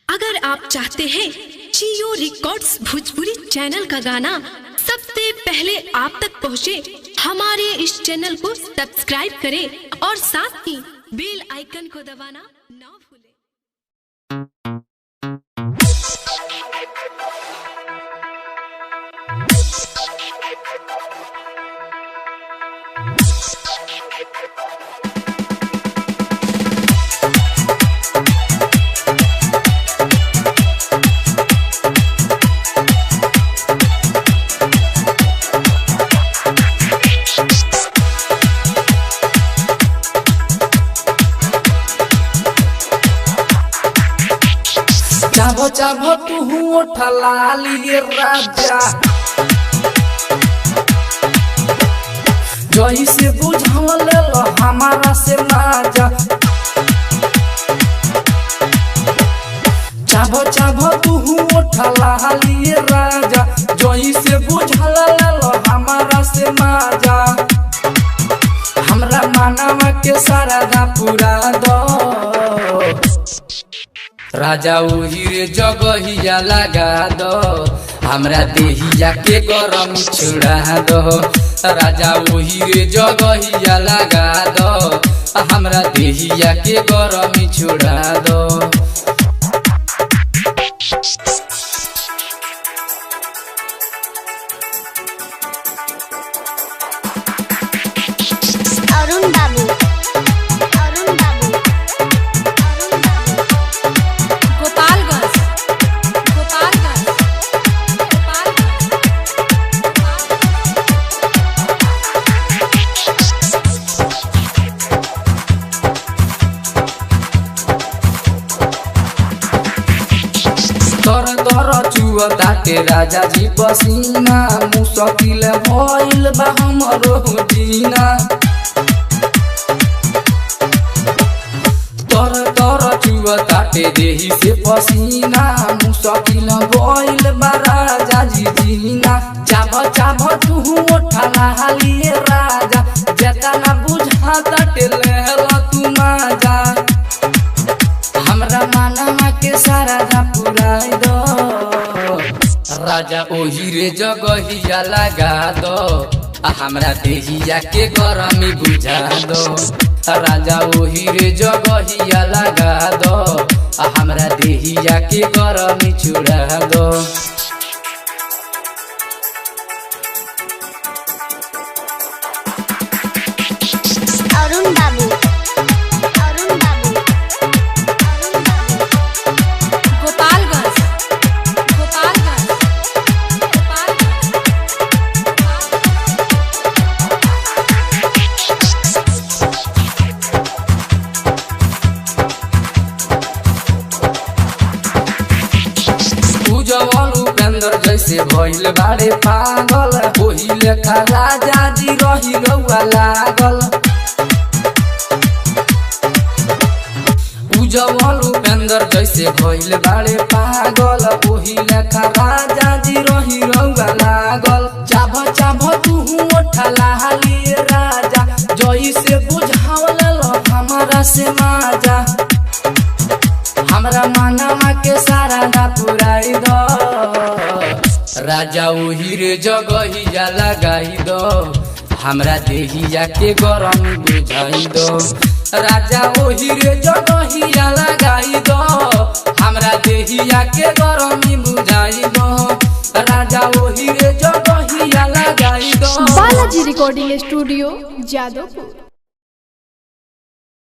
अगर आप चाहते हैं जियो रिकॉर्ड्स भोजपुरी चैनल का गाना सबसे पहले आप तक पहुंचे, हमारे इस चैनल को सब्सक्राइब करें और साथ ही बेल आइकन को दबाना ना भूलें। चाभो चाभो तू उठला लिए राजा, जही से बुझल लो हमारा से माजा। चाभो चाभो तू उठला लिए राजा, जही से बुझल लो हमारा से माजा। हमरा मानवा के सारा पूरा दो राजा, उही जगहिया लगा दो, हमरा देहिया के गरम छुड़ा दो। राजा उही जगहिया लगा दो, हमरा देहिया के गरम छुड़ा दो। अरुण बाबू, तर तर चुअताटे राजा जी पसीना, मुश्किल भइल बा हमरो जीना। तर तर चुअताटे देही से पसीना, मुश्किल भइल बा राजा जी जीना। चाभ चाभ तू उठला लिए राजा, जेतना बुझाताटे लेला तू माजा। हमरा मानवा के सारा पुराई दो राजा, ओही जगहिया लगा दो, हमरा देहिया के गरमी बुझा दो। राजा ओही जगहिया लगा दो, हमरा देहिया के गरमी छुड़ा दो। अरुण बाबू, उजवल उपेंद्र जैसे भइल बारे पागल, ओही लेखा राजा जी रही रउआ लागल। उजवल उपेंद्र जैसे भइल बारे पागल, ओही लेखा राजा जी रही रउआ लागल। चाभ चाभ तू उठला लिए राजा, जई से बुझावल हमारा से माजा। हमरा मानवा के सारा पुराई दो राजा, ओही जगहिया लगाई दो, हमरा देहिया के गरम बुझाई दो। राजा ओही जगहिया लगाई दो, हमरा देहिया के गरम बुझाई दो। राजा ओही जगहिया लगाई दो। Balaji recording studio, Jadavpur.